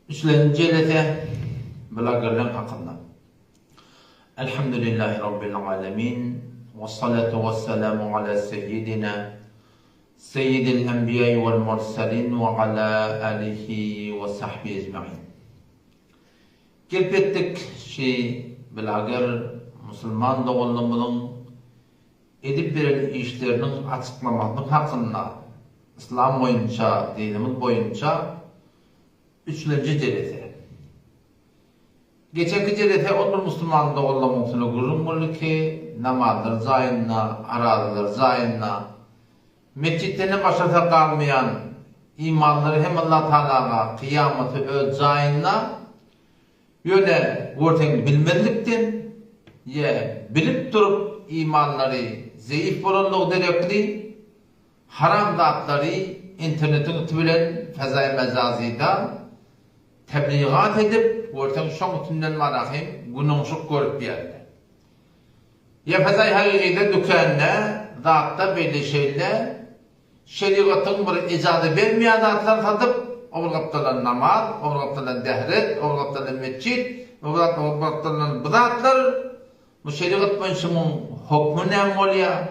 Üslencelete belagerlen hakkında. Elhamdülillahi Rabbil alemin. Ve salatu ve selamu ala seyyidina seyyidil enbiya vel mursalin ve ala alihi ve sahbihi ecma'in. Kelpettik belager Müslüman doğulunun edip verilen işlerinin açıklamasının hakkında İslam boyunca, dinimiz boyunca üçüncü cerete. Geçenki cerete olur Müslüman doğulunun gurur ki namazlar zayınla, aradılar zayınla, mescitlerine başlata kalmayan imanları hem Allah Teala'ya kıyameti öz zayınla böyle ortadan bilmedikten ya bilip durup imanları zayıf olanlığı derekli haram zatları internetin tübülen fezai mezazida tebliğat edip ortadan şoň tünden marahim günonşuk görüp geldi. Ya fezai hakikide dükkanına zatta belli şeyler şeriatın bir icazı vermeyen zatlar satıp oğulgaptalan namaz, oğulgaptalan dehret, oğulgaptalan mescid, oğulgaptalan bıdatlar bu şeriat boyunçamın hukmu ne olya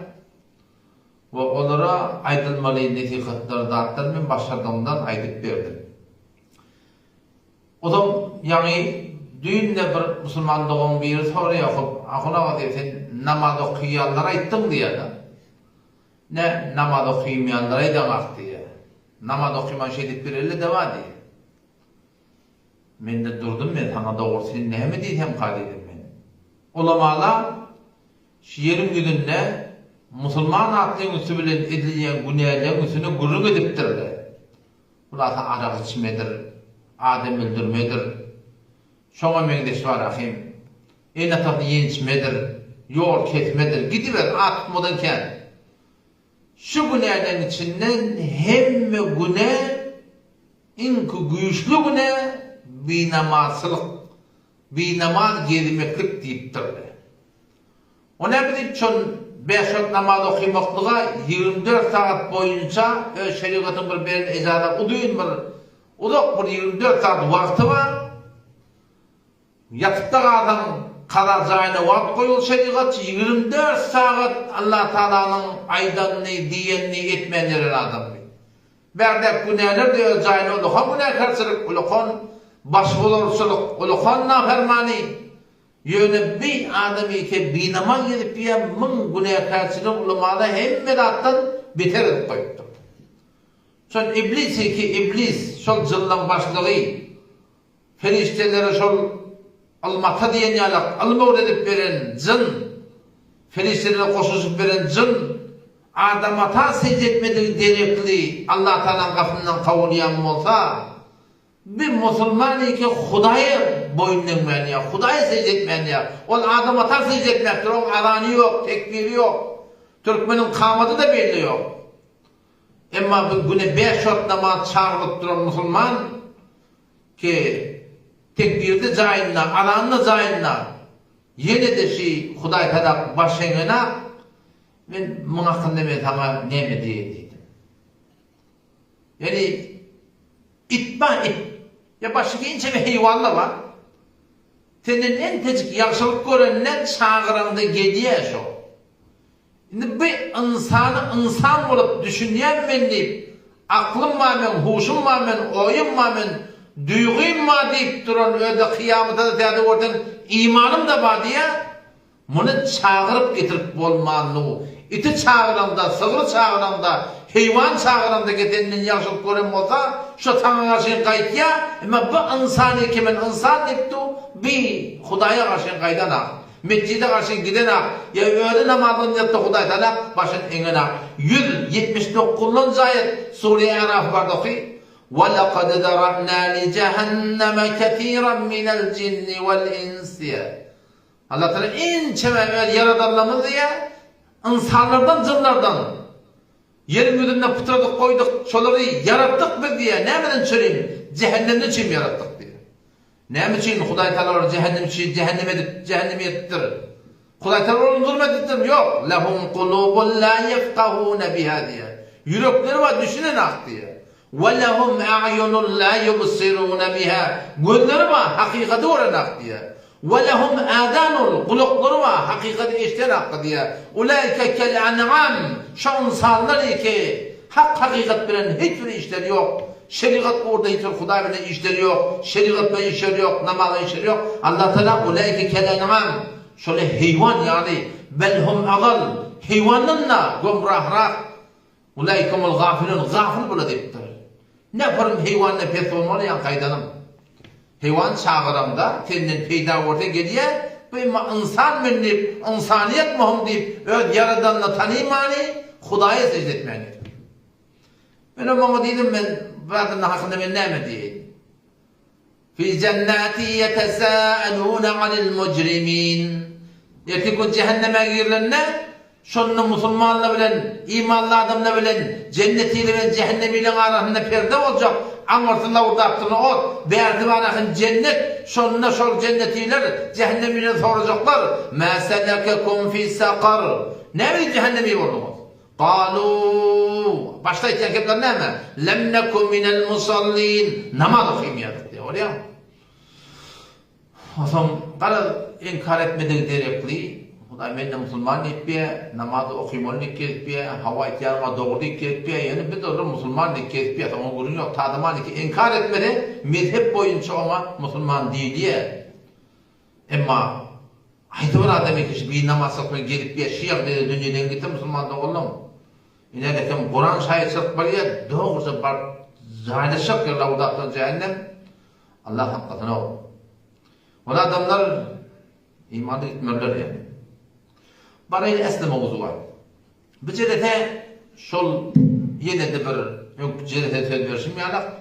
ve onlara aydılmalı netikatlar zatlar men başladığımdan aydıp verdim. O da yani düğünde bir Müslüman doğum bir soru yapıp akına vadiyeti namaz okuyanlara ayttım diye de ne namaz okuymayanlara aydamak diye namaz okuyman şeydik bir elle deva diye men de durdum ben sana doğrusu ne mi diyeyim kaydedim ben ulamalar yerin gününde Müslüman aklın üstü bilen edilen günahların üstüne gurur ediptirler. Ular arak içmedir, adem öldürmedir. Şoňa meňdeş var ahim. Ene taýdy ýençmedir, ýol kesmedir. Gidiber atmadan ken. Şu günahların içinden hemme günah inki güýçli günah binamazlyk, binamaz gezmeklik diýipdirler. Ona bilip çon 5 saat namaz okumaklığa 24 saat boyunca şeriatın bir berin icazı uduyun bir udak bir 24 saat vakti var. Yatıp da adam kalacağına vakt koyul şeriat 24 saat Allah Teala'nın aydanını, diyenini etmeyenleri adam. Berdek günahlar diyor cayını ulukan günahkarçılık, ulukan başbulurçuluk, ulukan nafermani. Yöne bir adamı ki binaman gelip ya mın günahkarçılık ulamada hem medattan biter edip koyuptu. Son iblis şol zıllan başlığı feriştelere şol almata diyen yalak almavr edip veren zın feriştelere koşuşup veren zın adamata secdetmediği derekli Allah Teala'nın kapından kavulayan olsa bir Müslüman ki Hudaya boyunlanmayan ya, Hudaya secdetmeyen ya, ol adam atar secdetmektir, o alanı yok, tekbiri yok, Türkmenin kamadı da belli yok. Ama bu güne 5 vakit namaz çağırıp duran Müslüman ki tekbirde cayınla, alanında cayınla, yine de Hudaya tadak başlayana, ben bunu hakkında ama ne mi diyeydim. Yani ya başka ince bir heyvanla var. Senin en tecik yakşılık görenler çağıranda gediye şu. Şimdi bir insan olup düşünen ben deyip, aklım var ben, huşum var ben, oyum var ben, duygum var deyip duran öyle kıyamata da teyadı oradan imanım da var diye, bunu çağırıp getirip olmanlığı. İti çağıranda, sığır çağıranda, heyvan çağıranda geteninin yaşılık gören olsa, şu Tanrı karşın kayıt ya, ama bu insanı kimin insan deyipti, bir Hudaya karşın kaydan ak, mescide karşın giden ak, ya öyle namazını yaptı Huday'dan ak, başın engin ak. 179. ayet Sure-i Araf vardı ki, وَلَقَدْ دَرَعْنَا لِجَهَنَّمَ كَثِيرًا مِنَ الْجِنِّ وَالْاِنْسِ Allah Teala en çemevel yaradarlamız ya, insanlardan, cınlardan, yerin yüzüne pıtradık koyduk, şoları yarattık mı diye, ne bilin çüreyim, cehennemde için yarattık diye. Ne için Huday Teala cehennem ettir. Huday Teala onu zulmettir, yok. لَهُمْ قُلُوبٌ لَا يَفْقَهُونَ بِهَا diye. Yürekleri var, düşünen ak diye. وَلَهُمْ أَعْيُنٌ لَا يُبْصِرُونَ بِهَا Gözleri var, hakikati öğrenek diye. وَلَهُمْ آذَانٌ Kulakları var, hakikati işlenek diye. اُولَٰئِكَ كَالْاَنْعَامِ Şu insanlar ki hak hakikat bilen hiçbir işleri yok. Şeriat orada hiçbir Huda bilen işleri yok. Şeriat bilen işleri yok, namazla işleri yok. Allah Teala اُولَٰئِكَ كَالْاَنْعَامِ Şöyle hayvan yani. بَلْهُمْ أَغَلْ Hayvanınla gomrahrak. اُولَٰئِكَمُ الْغَافِلُونَ Gafil bula deyiptir. Ne yaparım hayvanla pes olmalı yan kaydanım. Hayvan çağıramda kendin peyda ortaya geliyor ve insan münnip, insaniyet muhum deyip öz yaradanla tanıymanı, Hudaya secde etmeni. Ben o bana dedim ben, bazının hakkında ben ne diyeyim? Fi cennati yetesâelûne anil mucrimin. Yertikun cehenneme girlerine, şonunla musulmanla bilen, imanlı adamla bilen, cennetiyle ve cehennemiyle arasında perde olacak. Anlarsınlar orada attığını ot. Beğerdi bana akın cennet, şonunla şol cennetiyle, cehennemiyle soracaklar. مَا سَلَكَكُمْ فِي سَقَرٍ Ne mi cehennemi oldunuz? قَالُوا Başta ihtiyaketler ne mi? لَمْ نَكُمْ مِنَ الْمُصَلِّينَ Namaz okuyamayadık diyor oraya. O zaman inkar etmediği direktliği Huday bende Müslüman etmeye, namazı okuymalı etmeye, hava ihtiyarına doğru etmeye, yani bir de orada Müslüman etmeye, tamam bunun yok, tadıman inkar etmedi, mezhep boyunca ama Müslüman değil diye. Ama haydi var demek ki bir namaz okuyla gelip bir şiir dedi dünyadan gitti Müslüman da oğlum. Yine de kim Kur'an şahit sırtı var ya, doğrusu var, zahide şak yerler udaktan cehennem, Allah hakikatine o. O adamlar imanı gitmirler yani. Barayla esleme oğuzu var. Bu cedete şol yine de bir cedete söz verişim yanak.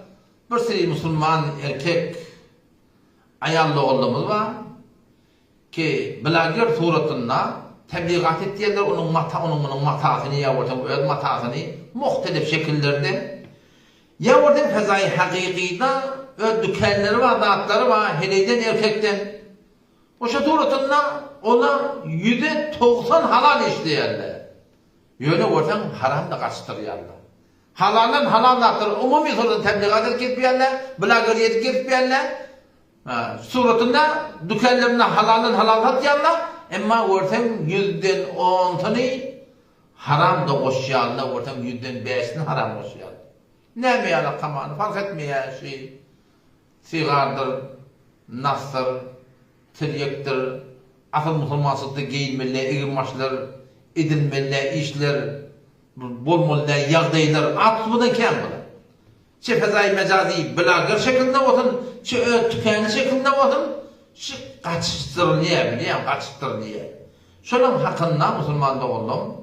Bir seri Müslüman erkek ayarlı oğlumuz var ki bilagir suratında tebliğat ettiğiler onun matasını ya ortam öz matasını muhtelif şekillerde ya ortam fezai hakikide öz dükkanları var, dağıtları var, heleyden erkekten o suratında ona %90 halal işleyerler. Yöne ortam haram da kaçtırıyorlar. Halalın halallatır. Umumi soruda tebliğat etkiyelerler, bilagir etkiyelerler. Suratında dükkanlarına halalın halallat yerler. Ama ortam %10'ını haram da koşuyorlar. Ortam %5'ini haram koşuyorlar. Ne mi yana kamanı fark etmeyen şey. Sigardır, nastır, tiryektir, asıl musulmansızda giyinmeler, egirmaşlar, edilmeler, işler, bolmalar, yağdaylar, artık bundan kem bular. Çe fezai mecazi bilagir şeklinde olsun, çe tükenli şeklinde olsun, şu kaçıştırılıyor. Şunun hakkında Müslümanda oldum,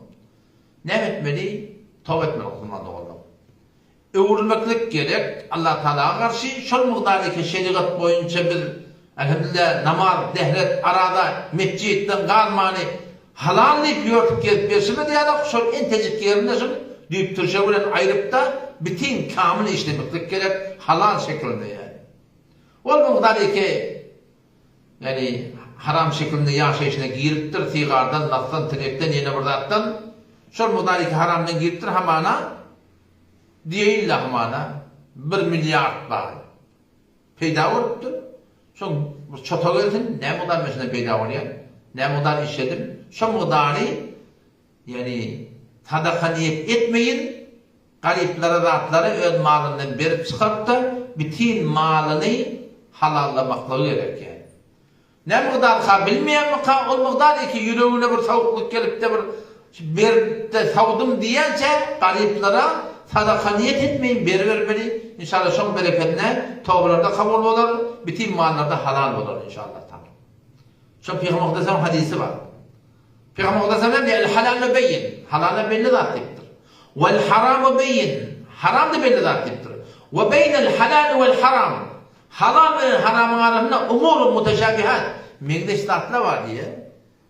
ne etmeli? Tövbe etmeli Müslümanda oldum. Öğürmeklik gerek, Allah Teala'ya karşı, şol mıqdardaki şeriat boyunca bir elhamdülillah namaz, dehret, arada, mescitten kalmanı halallayıp yörtüp gelip versime diyalog, şol en tecik yerinde şol deyip Türkçe bilen ayırıp da bütün kamil işlemeklik gerek, halal şeklinde yani. Ol mıqdardaki yani haram şeklinde yaşayışına giriptir, sigardan, nastan, tirekten, yine burdattan, şol mıqdardaki haramdan giriptir, hamana değil lahmana 1 milyar var. Peyda oluptur. Son çota gelsin ne mıqdar mesela peyda oluyor? Ne mıqdar işledim? Şu mıqdarı yani sadaka niyet etmeyin. Gariplere rahatları öz malından verip çıkarıp da bütün malını halallamaklığı gerek yani. Ne mıqdar bilmeyen mi o mıqdar ki yüreğine bir savukluk gelip de bir de savdum diyence gariplere sadaka niyet etmeyin, vermeli. İnşallah son bereketine tövbelarda kabul olur, bütün mallarda halal olur inşallah. Şu Peygamber Aleyhisselam hadisi var. Peygamber Aleyhisselam diyor, el-halal beyin, halal belli zatlıktır. Vel-haram beyin, haram da belli zatlıktır. Ve beynel halal vel haram, halal ve haramın arasında umurun muteşabihat, mekdeştatlar var diye.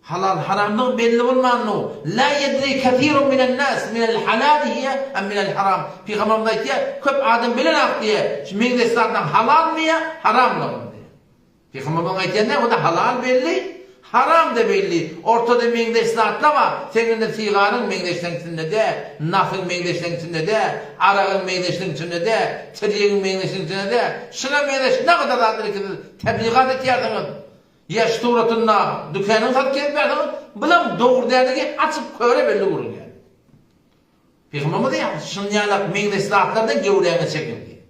Halal haramlık belli olmanı. La yedri kathirun minen nas minel halal hiye em minel haram. Peygamber diyor köp adam bilen diye. Şimdi mekdeştattan halal mı ya, haram mı diye. Peygamber diyor ne o da halal belli, Haram de belli. Ortada meğdeşini atlama. Senin de sigarın meğdeşinin içinde de, nafın meğdeşinin içinde de, arağın meğdeşinin içinde de, triyeğin meğdeşinin içinde de, şuna meğdeş ne kadar adır ki tebliğat et yardımın. Yaş tuğratınla dükkanın tat gelip yardımın. Bilam doğru derdi açıp köre belli vurun yani. Peygamber diyor, şınyalak meğdeşini atlardan gevureyene çekildi.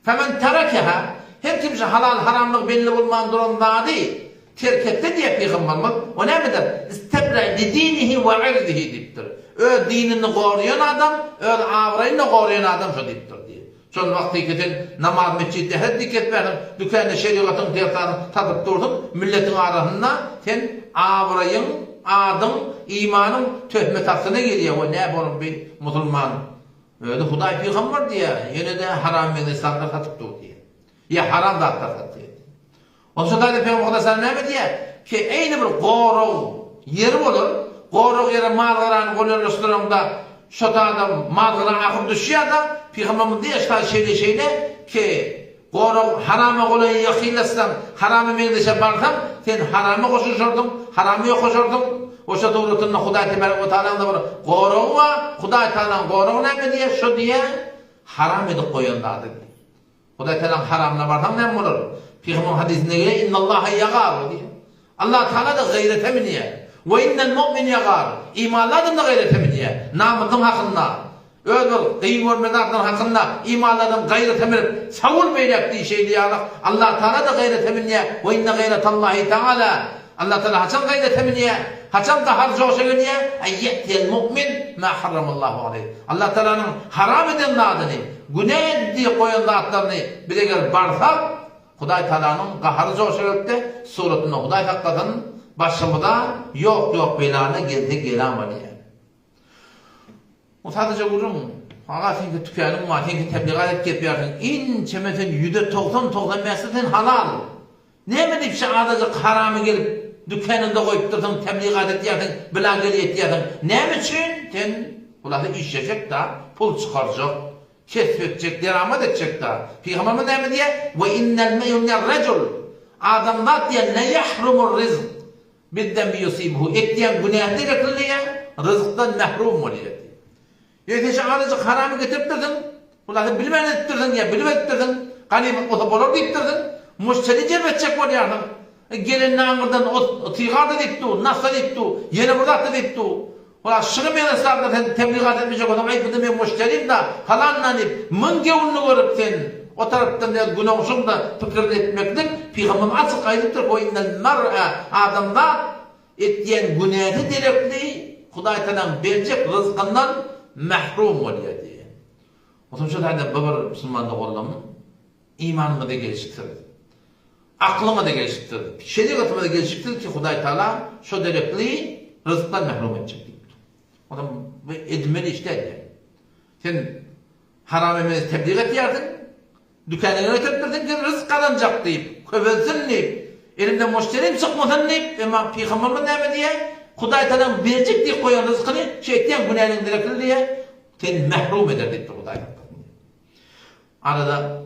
Femen terakeha, her kimse halal haramlık belli olmayan durumda değil. Terk etti diye Peygamberimiz o ne midir? İstebre li dinihi ve irdihi diptir. Öz dinini koruyan adam, öz avrayını koruyan adam şu diptir diye. Son vakti ketin namaz mescidde her dikkat verdim. Dükkanı şeriatın tertanı tadıp durdum. Milletin arasında sen avrayın, adım, imanın töhmet aksına geliyor. O ne borum bir Müslüman. Öyle Huday Peygamber diye. Yine de haram ve İslam'da tadıp durdu diye. Ya haram da tadıp diye. Onun için de Peygamber sallallahu aleyhi diye ki aynı bir qorog yeri olur. Qorog yeri malgaran qo'llanishtiranda şota adam malgaran aqib düşüyor da Peygamber diye işte şeyle ki qorog harama qo'lan yaqilasdan harama mendişe barsam sen harama qo'shishording, harama yo'q qo'shording. O'sha to'g'risida Xudoy tebaraka taoloning bir qorog va Xudoy taoloning qorog nima diye shu diye haram edib qo'yiladi. Xudoy taoloning haramına barsam nima bo'lar? Peygamber hadisine göre innallaha yagar diye. Allah Teala da gayrete miniye. Ve innel mu'min yagar. İmanlardan da gayrete miniye. Namazın hakkında. Öldür, kıyım görmeden hakkında imanlardan gayrete minip savul beylektiği şey diye Allah Teala da gayrete miniye. Ve inne gayretallahi Teala. Allah Teala haçan gayrete miniye. Haçan da harca olsa gönüye. Eyyetiyel mu'min ma harramallahu aleyh. Allah Teala'nın haram eden adını, günah diye koyan zatlarını bir eğer barsak Huday Teala'nın qaharı joşurupte suratında Huday hakkatın başımda yok belanı geldi gelen var yani. O sadece vurum. Ağa sen tükanın var, sen tebliğat et getiriyorsun. İnçemesen %90 meselen halal. Ne mi deyip şahadaca haramı gelip dükkanında koyup dursun, tebliğat et diyorsun, bilangeli et diyorsun. Ne için? Sen bunları işleyecek da pul çıkaracak. Kesfedecek, deramet edecek da. Peygamberimiz ne diye? Ve innel meyyumner recul. Adamlar diye ne yahrumur rizq. Bidden bir yusibuhu. Ettiyen günah direkliye rızıktan mehrum oluyor diye. Yetişe alıcık haramı getirttirdin. Bunları bilmen ettirdin ya, bilmen ettirdin. Ganimet o da bolor deyiptirdin. Müşteri celbedecek var yani. Gelin nağırdan o tiğarda deyiptu, nasıl deyiptu, yeni burada deyiptu. Ola şıgım yana sağda tebliğat etmeyecek adam ayıpıdı ben müşteriyim da halanlanıp mın gevunlu görüp sen o taraftan ya günahsın da fikir etmektir. Peygamber açık ayıptır. O innen mar'a adamda ettiyen günahı direkli Huday Teala'nın verecek rızkından mahrum oluyor diye. O zaman şöyle hadde babar Müslümanlık olalım. İmanımı da geliştirdi. Aklımı da geliştirdi. Şeriatımı da geliştirdi ki Huday Teala şu direkli rızktan mahrum edecek. Adam edmeli işte yani. Sen haram emeli tebliğ et yardın. Dükkanını ötettirdin ki rızk kazanacak deyip, kövelsin deyip, elimden müşterim çıkmasın deyip, ama Peygamberimiz ne diye, Huday Teala'nın verecek diye koyan rızkını, şeytan günahının direkli diye, seni mahrum eder deyip Huday Teala. Arada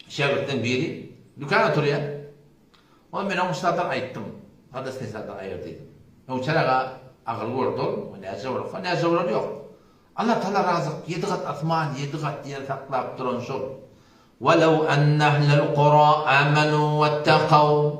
şerbetten biri, dükkan oturuyor. Onu ben o müşterilerden ayıttım. Hadas nesadan ayırdıydım. O çarağa ağır vurdum, ne zavur yok. Allah Teala razık, 7 kat asman, 7 kat yer saklap duran şu. وَلَوْ أَنَّ أَهْلَ الْقُرَى آمَنُوا وَاتَّقَوْا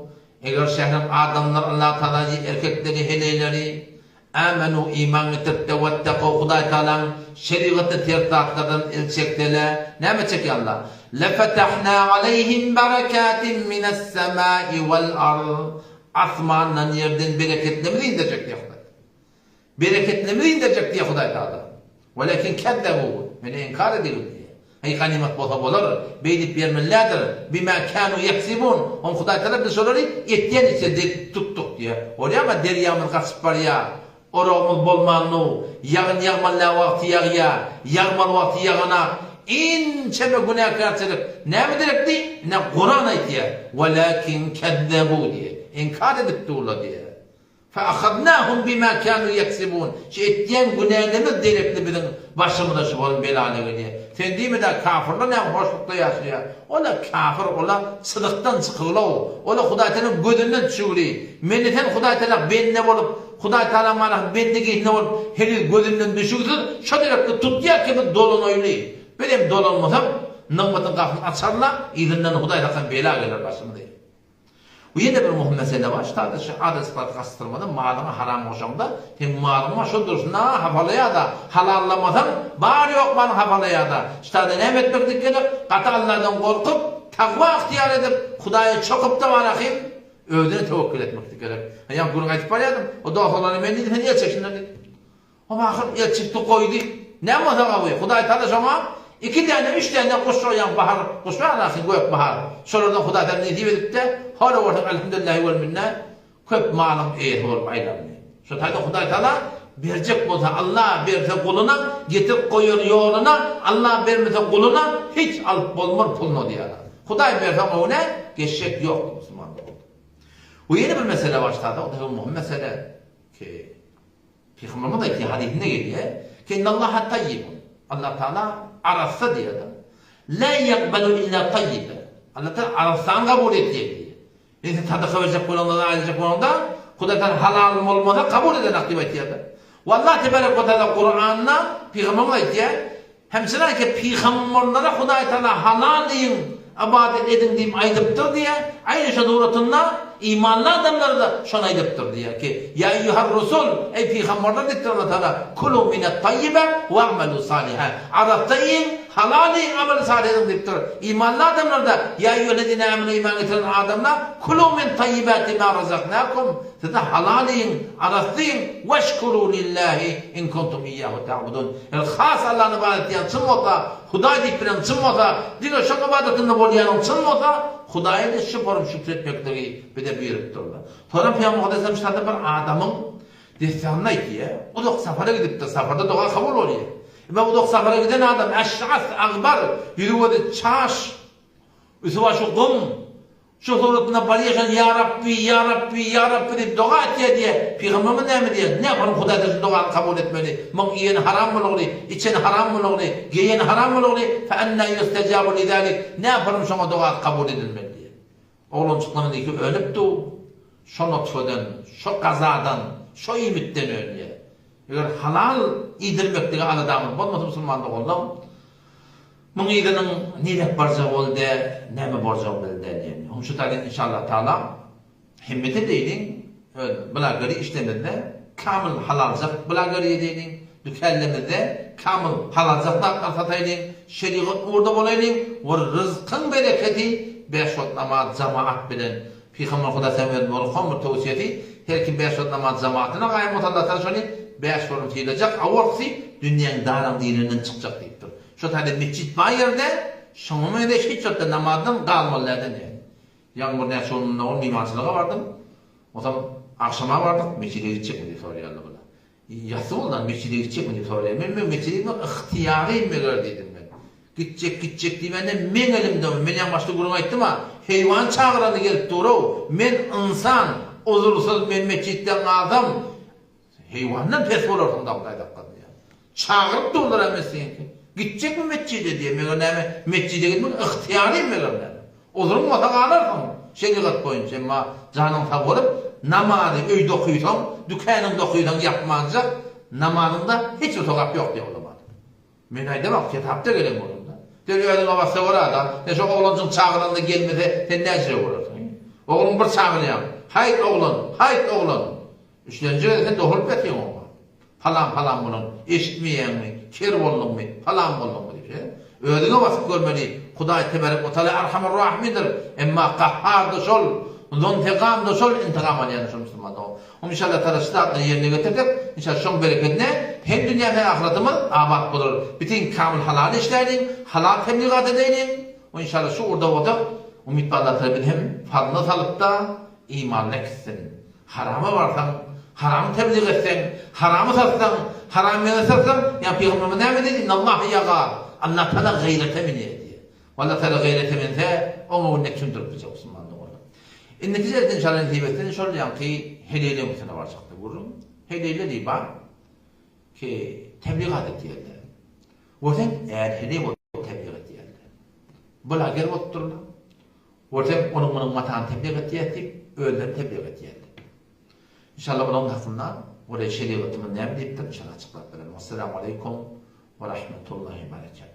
Eğer şehrin adamlar Allah Teala'yı erkekleri, heleyleri amenu iman etip de وَاتَّقَوْا Huday Teala'nın şeriatı tertatlardan elçekteler. Ne mi çekiyor Allah? لَفَتَحْنَا عَلَيْهِمْ بَرَكَاتٍ مِنَ السَّمَاءِ وَالْأَرْضِ Asmandan yerden bereketlemini indirecek diye Huday. Bereketlemini indirecek diye Huday Teala. وَلَكِنْ كَذَّبُوا Beni inkar ediyor diye. Hey ganimet bota bolar, beydip vermelidir. Bima kanu yaksibun. On Huday Teala bir soruları ettiyen içinde tuttuk diye. Oraya ama deryamın kasıp var ya. Oramız bolmanlı. Yağın yağmalla vakti yağya. Yağmal vakti yağına. İnçeme günahkarçılık. Ne mi direkti? Ne Kur'an ayet diye. Velakin kezzebu diye. İnkar edip durla diye. فَأَخَذْنَاهُمْ بِمَا كَانُوا يَكْسِبُونَ. Ettiyen günahlarımız direkli bizim başımıza şu bolun belalı diye. Sen değil mi de kafirler ne hoşlukta yaşıyor? Ola kafir, ola sıdıktan çıkılav. Ola Huday Teala gözünden düşürüyor. Milletin Huday Teala benine bolup, Huday Teala manah bendeki ne olup, heli gözünden düşürsün, şu direkli tuttuya gibi dolun oyluyor. Benim dolunmasam, nıgmatın kapını açarlar, izinden Huday Teala bela gelir başımda. Bu yine bir muhim mesele var. İşte şu adet sıfatı kastırmadan malına haram olacağımda hem malına şu duruşuna hafalaya da halallamadan var yok bana hafalaya da işte ne etmek gerek? Katı Allah'dan korkup takva ihtiyar edip Hudaya çokup da var akıyım özüne tevekkül etmek gerek. Yani bunu ayıp parayadım. O da olanı ben dedim. Niye çeksinler dedi. Ama akıl ya çıktı koydu. Ne mazak avıyor? Hudaya tanışama 2 tane 3 tane kuş soyan bahar, kuş var nasıl gök bahar. Sonradan Huday Teala ne edip de hala ortak elhamdülillahi vel minne köp malım eğit olup aylanmıyor. Şu tayyda Huday Teala verecek olsa Allah verse kuluna getirip koyuyor yoluna Allah vermese kuluna hiç alıp bulmur pulunu diyor. Huday verse o ne? Geçecek yok Müslüman'da oldu. Bu yeni bir mesele başladı. O da muhim mesele ki Peygamber'in de iki hadisinde geliyor ki innallaha tayyibun. Allah Teala arasa diyor da la yakbalu illa tayyibe. Allah Teala arasan kabul ediyor. Yani tadı verecek bulanda da ayrıca bulanda Hudadan halal olmada kabul eden aktivite yapar. Vallahi tebarek ve teala Kur'an'na Peygamber'e diyor. Hemsine ki Peygamberlere Huday Teala halal deyin, ibadet edin diyeyim aydıptır diye. Aynı şaduratında imanlı adamları da şuna aydıptır diye ki ya eyyuhar Resul ey Peygamberler dittir Allah Teala kulu minet tayyibe ve amelu saliha. Arafta yiyin halali amel salih edin diptir. İmanlı adamlar da ya eyyühellezine amenu iman getiren adamlar kulu min tayyibati ma razaknakum. Siz de halaliyin, araftiyin veşkuru lillahi in kuntum iyyahu ta'budun. Yani khas Allah'ın ibadet diyen çınmota, Huday diktiren çınmota, diyor şu ibadetinde bolyanın çınmota, Huday'a da şüpherim şükretmekleri bir de buyurup durdu. Sonra Peygamber Aleyhisselam işte bir adamın destanına ikiye, o da safara gidip de safarda dua kabul oluyor. Ve o da safara giden adam eş'as akbar, yürüvede çaş, üsüva şu kum, şu suratına bariyeşen ya Rabbi, ya Rabbi, ya Rabbi deyip dua et diye Peygamber'in ne mi diye, ne yapalım Huday'da duanı kabul etmeli, mın yiyen haram mı oluyor, içen haram mı oluyor, giyen haram mı oluyor, fe enne yüstecabu lidalik, ne yapalım şuna dua kabul edilmeli diye. Oğlum çıkmanın ki ölüp de şu notföden, şu kazadan, şu imitten ölüyor. Eğer halal idirmektiği adamın, bulmasın Müslümanlık oğlum, Mung idinin nilek barca oldu, neme barca oldu diye. Şu tarin inşallah Teala himmete deyin, bulagari işlemede kamil halalcak bulagari deyin, dükellemede kamil halalcaklar karfatayın, şeriat orada bolayın, ve rızkın bereketi 5 vakit namaz cemaat bilen Peygamber Huda Semed Murham tavsiyeti her kim 5 vakit namaz cemaatine gayet Allah şöyle 5 vakit yiyecek, avarsi dünyanın daran dininden çıkacak deyiptir. Şu tarin mescid var yerde şamamaya da hiç yokta namazdan kalmalılardan yani. Yağmur ne sonunda onun imansılığa vardım. O zaman akşama vardık, mescide gidecek mi diye soruyor Allah bana. Yası oldan mescide gidecek mi diye soruyor. Ben mescide gitmek ihtiyarı inmeler dedim ben. Gidecek diye ben de men elimde, men yan başta kuruma ettim ha. Heyvan çağıranı gelip doğru. Men insan, ozursuz men mescidden adam. Heyvandan pes olursun da buradaydı. Çağırıp durdular emmesin ki. Gidecek mi mescide diye. Mescide gitmek ihtiyarı inmeler. Ozurum mata kalırsın. Şeriat boyunca ama canın sağ olup namazı öyde okuysan, dükkanında okuysan yapmayınca namazında hiç otogap yok diye olamaz. Ben ayda bak kitapta gelen olumda. Diyor öyle babası var adam. Ne şu oğlancın çağırında gelmedi sen ne şey olursun. Oğlum bir çağırıyor. Hayt oğlan. Üçüncü sen doğrup betiyorsun oğlan. Falan bunun. Eşitmeyen mi? Kir bollun mu? Falan bollun mu diye. Ödüne basıp görmeli. Huday tebarek ve teala erhamur rahmidir. Emma kahhardır şol. Zontekam şol intikam alayan şu Müslüman o. İnşallah Teala şitatını yerine getirdik. İnşallah şun bereketine hem dünya hem ahiretimiz abat bulur. Bütün kamil halal işlerin, halal tebliğat edelim. İnşallah şu orada olduk. Ümit Allah Teala hem fadlına salıp da imanla gitsin. Harama varsan, haram tebliğ etsen, haramı satsan, haram satsan, ya Peygamber'e ne mi dedi? İnnallâhe yagâr. Allah Teala gayrete minne diye. Allah Teala gayrete minne, onu ne kündürüp bize Müslümanlık olur. Neticelerden inşallah netibetten şöyle yankı hediyeyle mutuna varsaktı vurun. Hediyeyle değil bak ki tebliğat ettiğinde. Orten eğer hediye tebliğat ettiğinde. Bula gel oturdu. Orten onun matan tebliğat ettiğinde, öğlen tebliğat ettiğinde. İnşallah bunun hakkında oraya şeriatımın ne bilip de inşallah açıklar verelim. Esselamu aleyküm ve rahmetullahi ve berekatuhu.